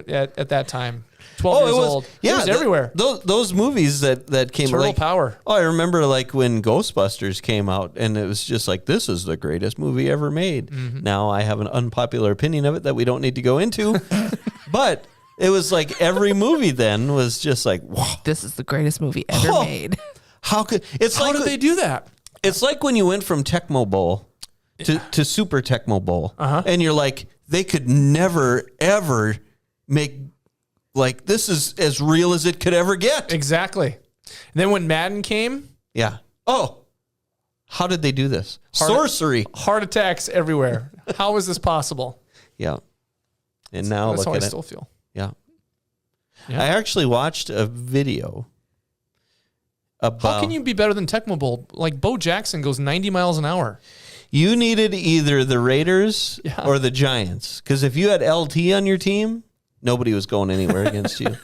at that time. 12 years old. Yeah, it was everywhere. Those movies that came Turtle like power. Oh, I remember like when Ghostbusters came out, and it was just like, this is the greatest movie ever made. Mm-hmm. Now I have an unpopular opinion of it that we don't need to go into, but it was like every movie then was just like, wow, This is the greatest movie ever made. how did they do that? It's like when you went from Tecmo Bowl to Super Tecmo Bowl, and you're like, they could never ever make. Like, this is as real as it could ever get. Exactly. And then when Madden came, yeah. Oh, how did they do this? Sorcery. Heart attacks everywhere. How is this possible? Yeah. And now That's look how at I it. still feel. Yeah. Yeah. I actually watched a video about. How can you be better than Tecmo Bowl? Like, Bo Jackson goes 90 miles an hour. You needed either the Raiders Yeah. or the Giants. Because if you had LT on your team, nobody was going anywhere against you.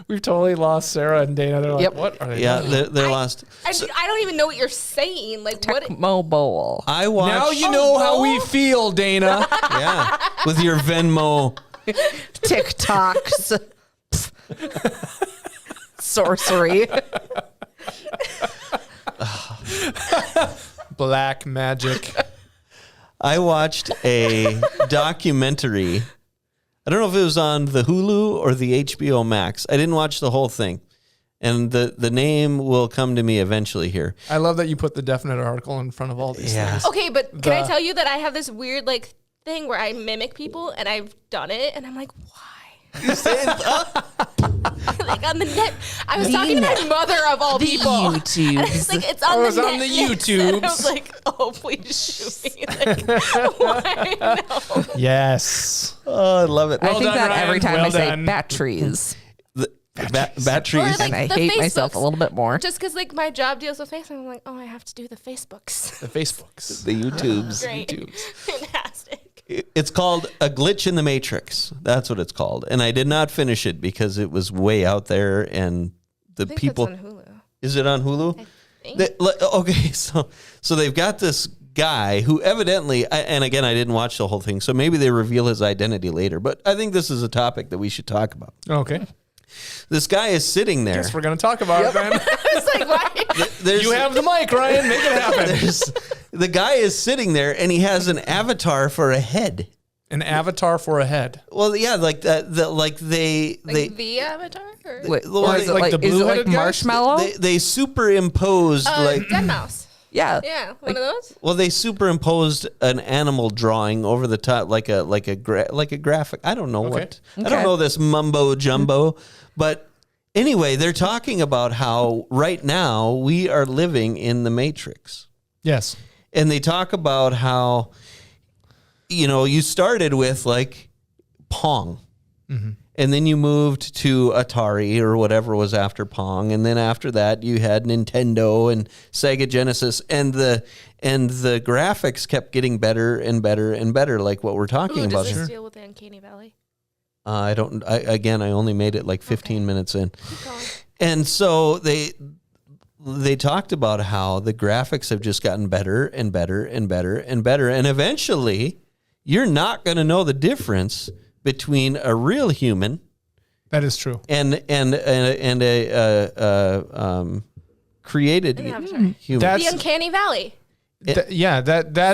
We've totally lost Sarah and Dana. They're like, Yep. what are they Yeah, doing? they're lost. I don't even know what you're saying. Like what? Tecmo Bowl. I watched. Now you know how we feel, Dana. Yeah, with your Venmo. TikToks. Sorcery. Black magic. I watched a documentary. I don't know if it was on the Hulu or the HBO Max. I didn't watch the whole thing. And the name will come to me eventually here. I love that you put the definite article in front of all these things. Okay, but can I tell you that I have this weird like thing where I mimic people and I've done it and I'm like, why? Like on the net. I was talking to my mother of all people. YouTube. And I was like, it's on I was the on the Netflix. And I was YouTubes. like, oh, please shoot me. Like, why? No. Yes. Oh, I love it. I think done, that Ryan. every time Well I say done. batteries. batteries. Or, like, And I the hate myself Facebooks. a little bit more. Just because like my job deals with Facebook, I'm like, oh, I have to do the Facebooks. The Facebooks. The YouTubes. Great, fantastic. It's called A Glitch in the Matrix. That's what it's called. And I did not finish it because it was way out there, and the I think people. that's on Hulu. Is it on Hulu? I think. Okay, so they've got this guy who evidently, and again, I didn't watch the whole thing, so maybe they reveal his identity later. But I think this is a topic that we should talk about. Okay. This guy is sitting there. Guess we're going to talk about it then. It's like, why? You have the mic, Ryan. Make it happen. The guy is sitting there, and he has an avatar for a head. An avatar for a head. Well, yeah, like that. Like they The Avatar? Or? Wait, well, or is it like like, the is it like blue-headed guy? marshmallow? they superimposed like. Dead Mouse. Yeah. Yeah, one of those. Well, they superimposed an animal drawing over the top, like a graphic. I don't know what. I don't Okay. know this mumbo jumbo, but anyway, they're talking about how right now we are living in the Matrix, Yes. and they talk about how, you started with like Pong. And then you moved to Atari or whatever was after Pong, and then after that you had Nintendo and Sega Genesis, and the graphics kept getting better and better and better, like what we're talking Ooh, about does here. this deal with the Uncanny Valley? I only made it like 15 minutes in, Keep going. and so they talked about how the graphics have just gotten better and better and better and better, and eventually you're not going to know the difference between a real human That is true. and a created An avatar. human. That's- The Uncanny Valley. That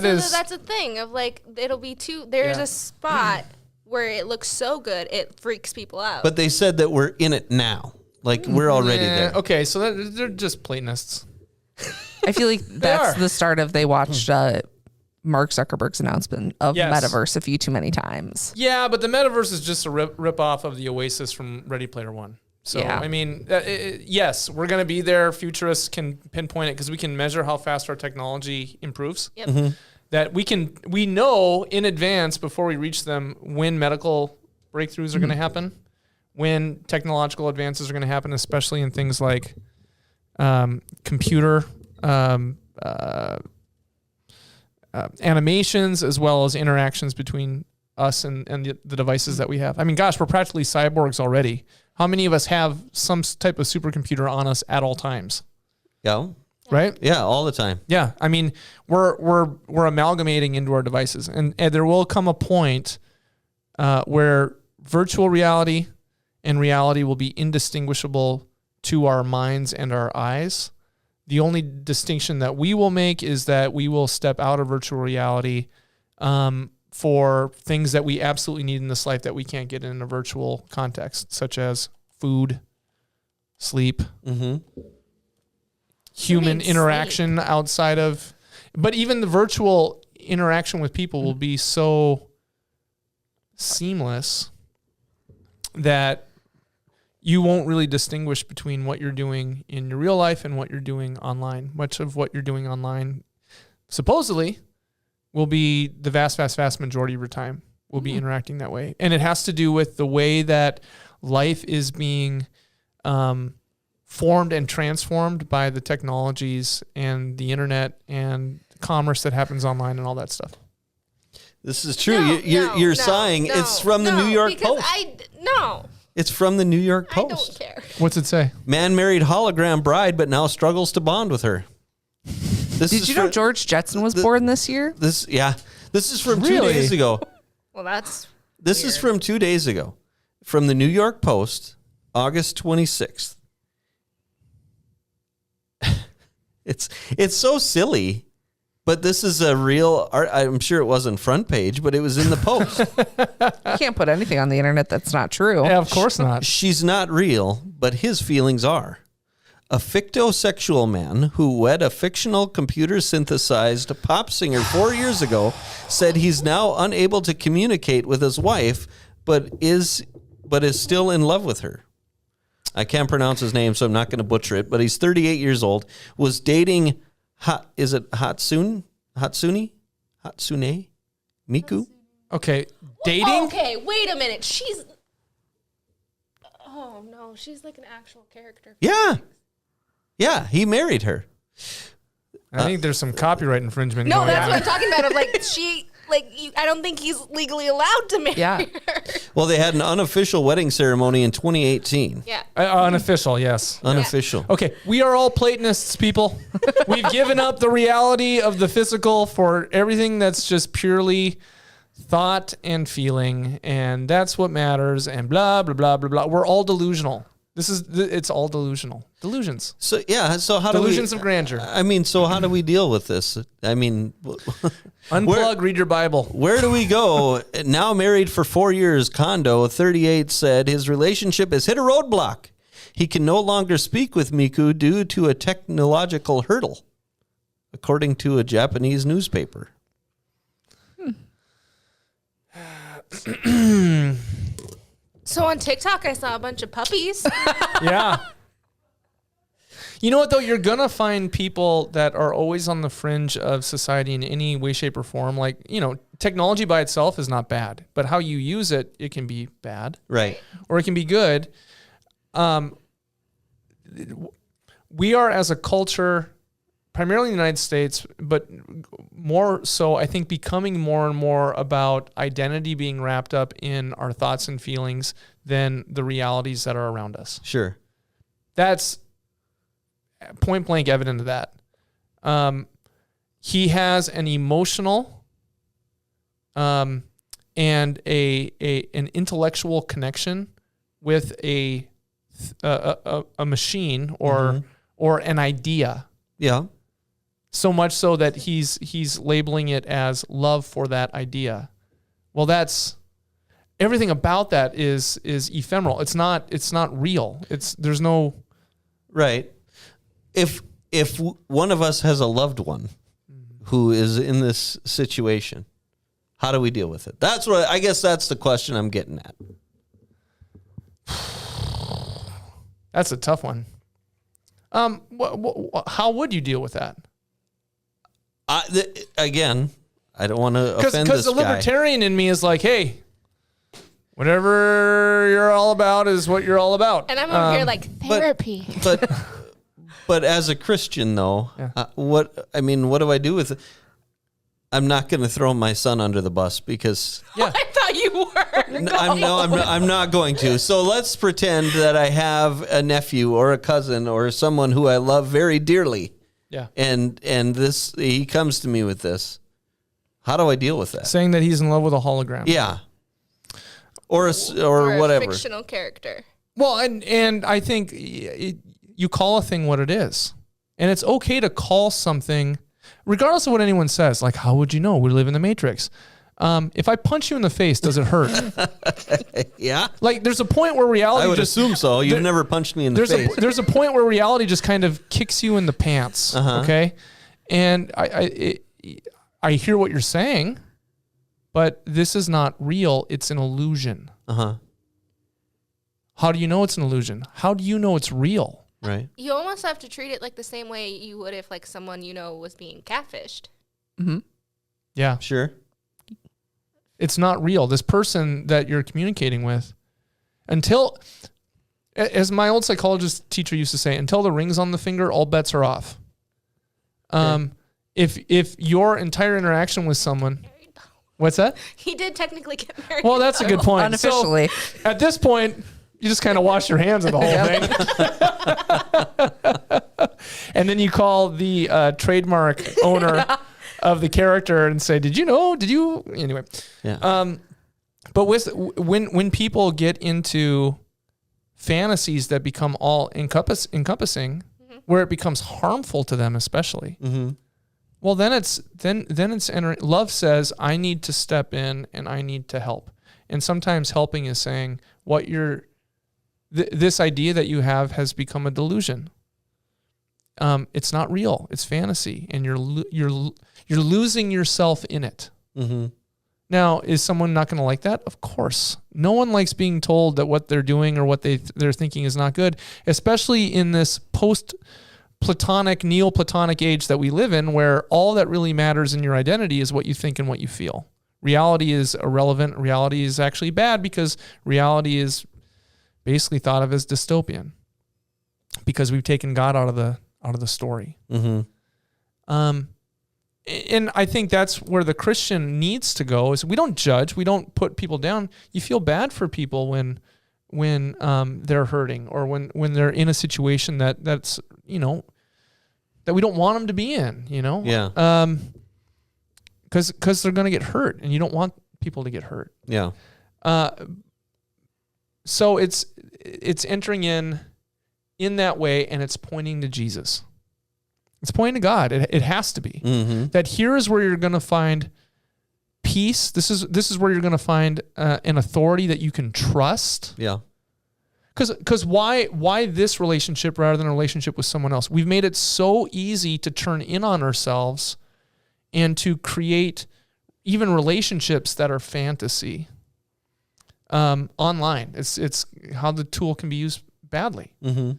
So is. that's a thing of like it'll be there's Yeah. a spot where it looks so good it freaks people out. But they said that we're in it now. Like we're already there. Okay, so they're just Platonists. I feel like that's are. the start of they watched Mark Zuckerberg's announcement of Yes. metaverse a few too many times. Yeah, but the metaverse is just a rip off of the Oasis from Ready Player One. So, Yeah. I mean, yes, we're going to be there. Futurists can pinpoint it because we can measure how fast our technology improves. Yep. That we know in advance before we reach them when medical breakthroughs are going to happen, when technological advances are going to happen, especially in things like computer animations, as well as interactions between us and the devices that we have. I mean, gosh, we're practically cyborgs already. How many of us have some type of supercomputer on us at all times? Yeah. Right? Yeah, all the time. Yeah. I mean, we're amalgamating into our devices, and there will come a point where virtual reality and reality will be indistinguishable to our minds and our eyes. The only distinction that we will make is that we will step out of virtual reality for things that we absolutely need in this life that we can't get in a virtual context, such as food, sleep, human means interaction outside of. But even the virtual interaction with people will be so seamless that you won't really distinguish between what you're doing in your real life and what you're doing online. Much of what you're doing online, supposedly, will be the vast majority of your time will be interacting that way. And it has to do with the way that life is being formed and transformed by the technologies and the internet and commerce that happens online and all that stuff. This is true. No, You're sighing. It's from the New York because Post. No, It's from the New York I Post. don't care. What's it say? Man married hologram bride, but now struggles to bond with her. Did you know George Jetson was born this year? This is from 2 Really? days ago. Well, that's This is from 2 days ago, from the New York Post, August 26th. It's so silly, but this is a real art. I'm sure it wasn't front page, but it was in the Post. You can't put anything on the internet that's not true. Yeah, of course not. She's not real, but his feelings are. A fictosexual man who wed a fictional computer-synthesized pop singer 4 years ago said he's now unable to communicate with his wife, but is still in love with her. I can't pronounce his name, so I'm not going to butcher it, but he's 38 years old, was dating, Hatsune Miku? Okay, dating? Okay, wait a minute. She's. Oh no, she's like an actual character. Yeah. Yeah, he married her. I think there's some copyright infringement. No, going that's on. what I'm talking about. Of like I don't think he's legally allowed to marry Yeah. her. Well, they had an unofficial wedding ceremony in 2018. Yeah. Unofficial, yes. Unofficial. Okay, we are all Platonists, people. We've given up the reality of the physical for everything that's just purely thought and feeling, and that's what matters, and blah, blah, blah, blah, blah. We're all delusional. It's all delusional. Delusions. So how do we... Delusions of grandeur. I mean, so how do we deal with this? I mean... Unplug, read your Bible. Where do we go? Now married for 4 years, Kondo, 38, said his relationship has hit a roadblock. He can no longer speak with Miku due to a technological hurdle, according to a Japanese newspaper. So on TikTok, I saw a bunch of puppies. Yeah. You know what, though? You're going to find people that are always on the fringe of society in any way, shape, or form. Like, technology by itself is not bad, but how you use it, it can be bad. Right. Or it can be good. We are, as a culture, primarily in the United States, but more so, I think, becoming more and more about identity being wrapped up in our thoughts and feelings than the realities that are around us. Sure. That's point blank evident of that. He has an emotional and an intellectual connection with a machine or an idea. Yeah. So much so that he's labeling it as love for that idea. Well, that's everything about that is ephemeral. It's not real. There's no right. If one of us has a loved one who is in this situation, how do we deal with it? I guess that's the question I'm getting at. That's a tough one. How would you deal with that? Again, I don't want to offend this guy. Because the libertarian in me is like, hey, whatever you're all about is what you're all about. And I'm over here like therapy. But as a Christian, though, Yeah. what do I do with it? I'm not going to throw my son under the bus because Yeah. I thought you were. I'm not going to. So let's pretend that I have a nephew or a cousin or someone who I love very dearly. Yeah. And he comes to me with this. How do I deal with that? Saying that he's in love with a hologram. Yeah. Or a whatever. Fictional character. Well, and I think you call a thing what it is. And it's okay to call something, regardless of what anyone says, like, how would you know? We live in the Matrix. If I punch you in the face, does it hurt? Yeah. Like, there's a point where reality I would assume so. You've never punched me in the face. There's a point where reality just kind of kicks you in the pants, okay? And I hear what you're saying, but this is not real. It's an illusion. How do you know it's an illusion? How do you know it's real? Right. You almost have to treat it like the same way you would if like someone was being catfished. Mm-hmm. Yeah. Sure. It's not real. This person that you're communicating with, until, as my old psychologist teacher used to say, until the ring's on the finger, all bets are off. If your entire interaction with someone, what's that? He did technically get married. Well, that's a good point. Unofficially. So, at this point, you just kind of wash your hands of the whole thing. And then you call the trademark owner of the character and say, did you know? Did you? Anyway. Yeah. But when people get into fantasies that become all encompassing, where it becomes harmful to them, especially, well, then it's entering. Love says, I need to step in and I need to help. And sometimes helping is saying, this idea that you have has become a delusion. It's not real. It's fantasy, and you're losing yourself in it. Now, is someone not going to like that? Of course. No one likes being told that what they're doing or what they're thinking is not good, especially in this post-Platonic, Neoplatonic age that we live in, where all that really matters in your identity is what you think and what you feel. Reality is irrelevant. Reality is actually bad because reality is basically thought of as dystopian because we've taken God out of the story. Mm-hmm. And I think that's where the Christian needs to go. Is we don't judge, we don't put people down. You feel bad for people when they're hurting or when they're in a situation that's that we don't want them to be in. Yeah. Because they're going to get hurt, and you don't want people to get hurt. Yeah. So it's entering in that way, and it's pointing to Jesus. It's pointing to God. It has to be. Mm-hmm. That here is where you're going to find peace. This is where you're going to find an authority that you can trust. Yeah. Because why this relationship rather than a relationship with someone else? We've made it so easy to turn in on ourselves and to create even relationships that are fantasy online. It's how the tool can be used badly. Mm-hmm.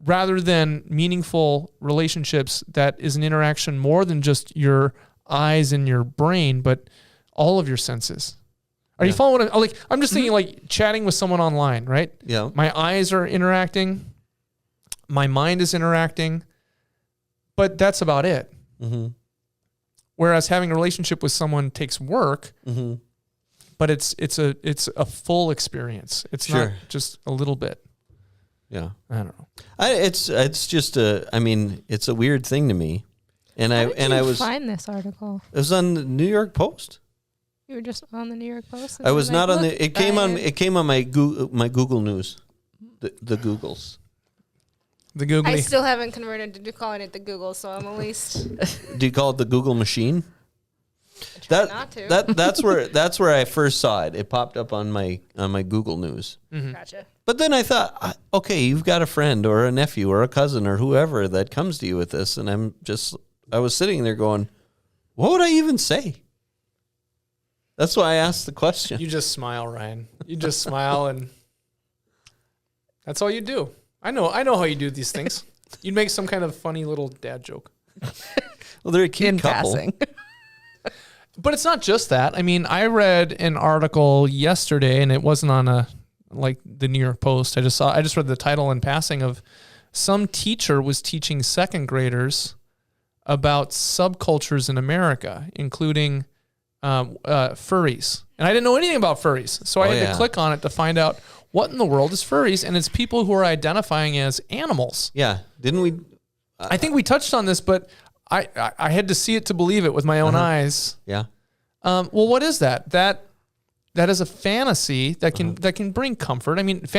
Rather than meaningful relationships that is an interaction more than just your eyes and your brain, but all of your senses. Are you following what I'm just thinking like chatting with someone online, right? Yeah. My eyes are interacting. My mind is interacting. But that's about it. Mm-hmm. Whereas having a relationship with someone takes work, Mm-hmm. but it's a full experience. It's not just a little bit. Yeah. I don't know. It's just it's a weird thing to me. And How I did you was find this article? It was on the New York Post. You were just on the New York Post. I was not on Look, it came on my Google News. The Googles. The googly. I still haven't converted to calling it the Google, so I'm at least Do you call it the Google machine? not to. That's where I first saw it. It popped up on my Google News. Gotcha. But then I thought, okay, you've got a friend or a nephew or a cousin or whoever that comes to you with this, and I was sitting there going, what would I even say? That's why I asked the question. You just smile, Ryan. You just smile, and that's all you do. I know how you do these things. You'd make some kind of funny little dad joke. Well, they're a cute In couple. passing. But it's not just that. I mean, I read an article yesterday, and it wasn't on the New York Post. I just read the title in passing of some teacher was teaching second graders about subcultures in America, including furries. And I didn't know anything about furries. So I had to click on it to find out what in the world is furries. And it's people who are identifying as animals. Yeah. Didn't we? I think we touched on this, but I had to see it to believe it with my own eyes. Yeah. Well, what is that? That is a fantasy that can bring comfort. I mean, do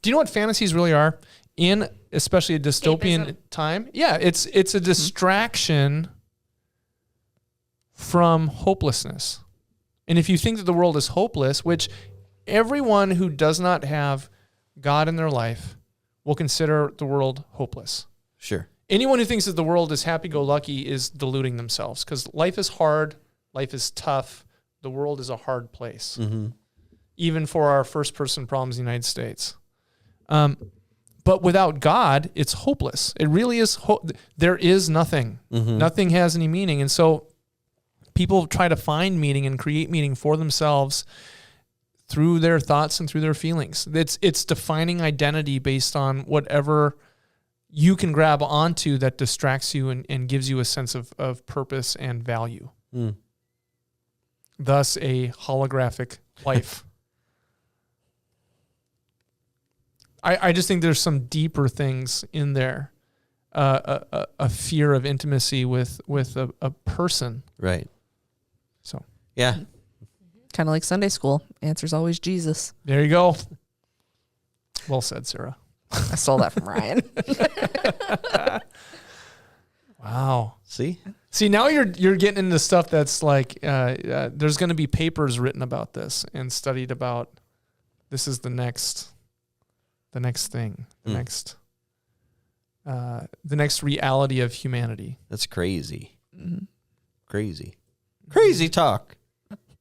you know what fantasies really are? In especially a dystopian time? Yeah, it's a distraction from hopelessness. And if you think that the world is hopeless, which everyone who does not have God in their life will consider the world hopeless. Sure. Anyone who thinks that the world is happy-go-lucky is deluding themselves because life is hard, life is tough, the world is a hard place, even for our first-person problems in the United States. But without God, it's hopeless. It really is. There is nothing. Nothing has any meaning. And so people try to find meaning and create meaning for themselves through their thoughts and through their feelings. It's defining identity based on whatever you can grab onto that distracts you and gives you a sense of purpose and value. Thus, a holographic life. I just think there's some deeper things in there. A fear of intimacy with a person. Right. So Yeah. Kind of like Sunday school. Answer's always Jesus. there you go. Well said, Sarah. I stole that from Ryan. Wow. See? Now you're getting into stuff that's like there's going to be papers written about this and studied about. This is the next thing, the next reality of humanity. That's crazy. Crazy talk.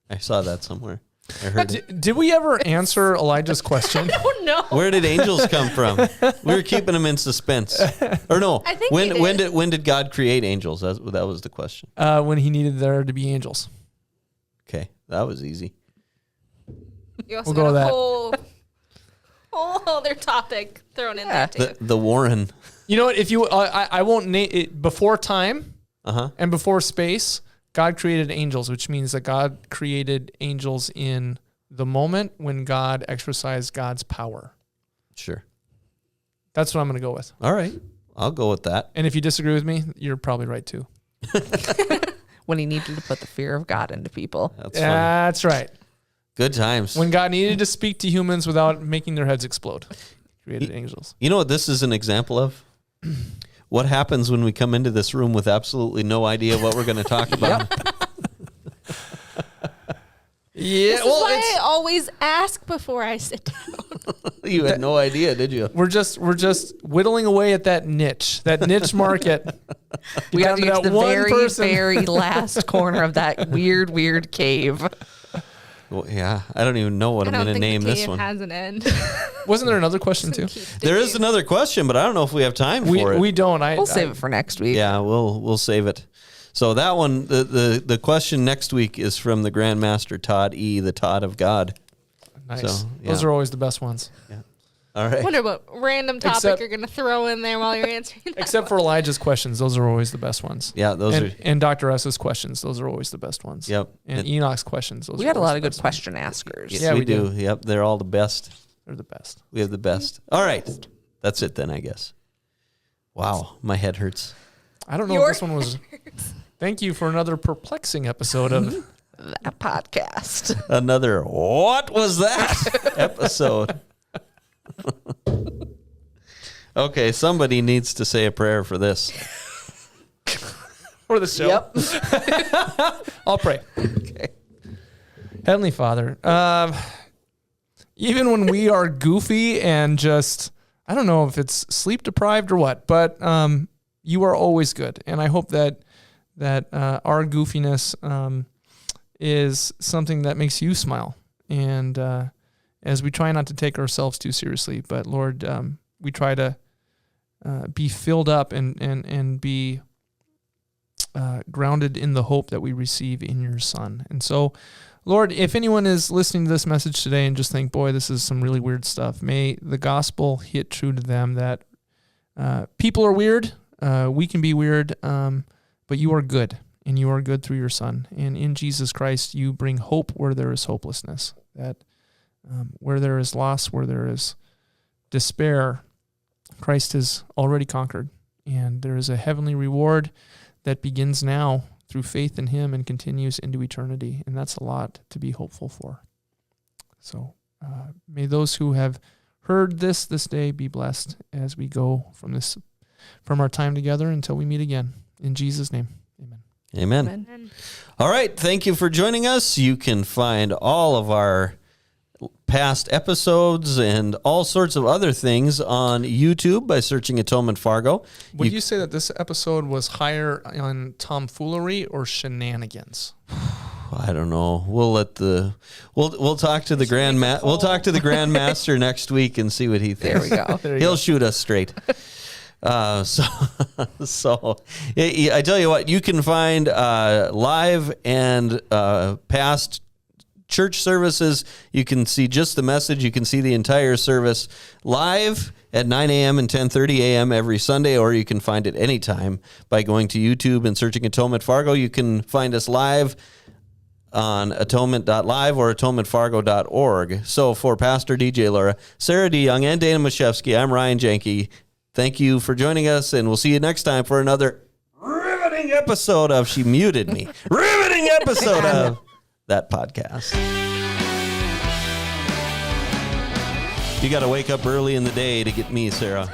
I saw that somewhere. I heard it. Did we ever answer Elijah's question? Oh no. Where did angels come from? We were keeping them in suspense. Or no, I think we did. when did God create angels? That was the question. When he needed there to be angels. Okay, that was easy. You also We'll go got with a that. whole Whole other topic thrown in there too. The Warren. You know what? If you, I won't name it before time and before space. God created angels, which means that God created angels in the moment when God exercised God's power. Sure. That's what I'm going to go with. All right. I'll go with that. And if you disagree with me, you're probably right too. When he needed to put the fear of God into people. That's right. Good times. When God needed to speak to humans without making their heads explode, he created angels. You know what this is an example of? What happens when we come into this room with absolutely no idea what we're going to talk about? Yeah, This is why I always ask before I sit down. You had no idea, did you? we're just whittling away at that niche market. We got to get to the very, person. very last corner of that weird cave. Well, yeah, I don't even know what I'm going to name this one. Has an end. Wasn't there another question too? There is another question, but I don't know if we have time for it. We don't. We'll save it for next week. Yeah, we'll save it. So that one, the question next week is from the Grandmaster Todd E., the Todd of God. Nice. So, yeah. Those are always the best ones. Yeah. All right. I wonder what random topic Except- you're going to throw in there while you're answering that. Except for Elijah's questions, those are always the best ones. Yeah, those are. And Dr. S's questions, those are always the best ones. Yep. And Enoch's questions, those We are had a always lot the of good best ones. question askers. Yes, Yeah, we we do. do. Yep, they're all the best. They're the best. We have the best. All right. That's it then, I guess. Wow, my head hurts. I don't know Your if this one was. Thank you for another perplexing episode of. That podcast. Another what was that episode? Okay, somebody needs to say a prayer for this. For the show. Yep. I'll pray. Okay. Heavenly Father, even when we are goofy and just, I don't know if it's sleep deprived or what, but you are always good. And I hope that our goofiness is something that makes you smile. And as we try not to take ourselves too seriously, but Lord, we try to be filled up and be grounded in the hope that we receive in your Son. And so, Lord, if anyone is listening to this message today and just think, boy, this is some really weird stuff, may the gospel hit true to them that people are weird, we can be weird, but you are good, and you are good through your Son. And in Jesus Christ, you bring hope where there is hopelessness, that where there is loss, where there is despair, Christ has already conquered, and there is a heavenly reward that begins now through faith in him and continues into eternity, and that's a lot to be hopeful for. So may those who have heard this day be blessed as we go from our time together until we meet again. In Jesus' name, amen. Amen. Amen. All right. Thank you for joining us. You can find all of our past episodes and all sorts of other things on YouTube by searching Atonement Fargo. Would you say that this episode was higher on tomfoolery or shenanigans? I don't know. We'll talk to the we'll talk to the Grandmaster next week and see what he thinks. There we go. He'll shoot us straight. So I tell you what, you can find live and past church services. You can see just the message. You can see the entire service live at 9 a.m. and 10:30 a.m. every Sunday, or you can find it anytime by going to YouTube and searching Atonement Fargo. You can find us live on atonement.live or atonementfargo.org. So for Pastor DJ Laura, Sarah D. Young, and Dana Mashevsky, I'm Ryan Janke. Thank you for joining us, and we'll see you next time for another riveting episode of She Muted Me. Riveting episode of that podcast. You got to wake up early in the day to get me, Sarah.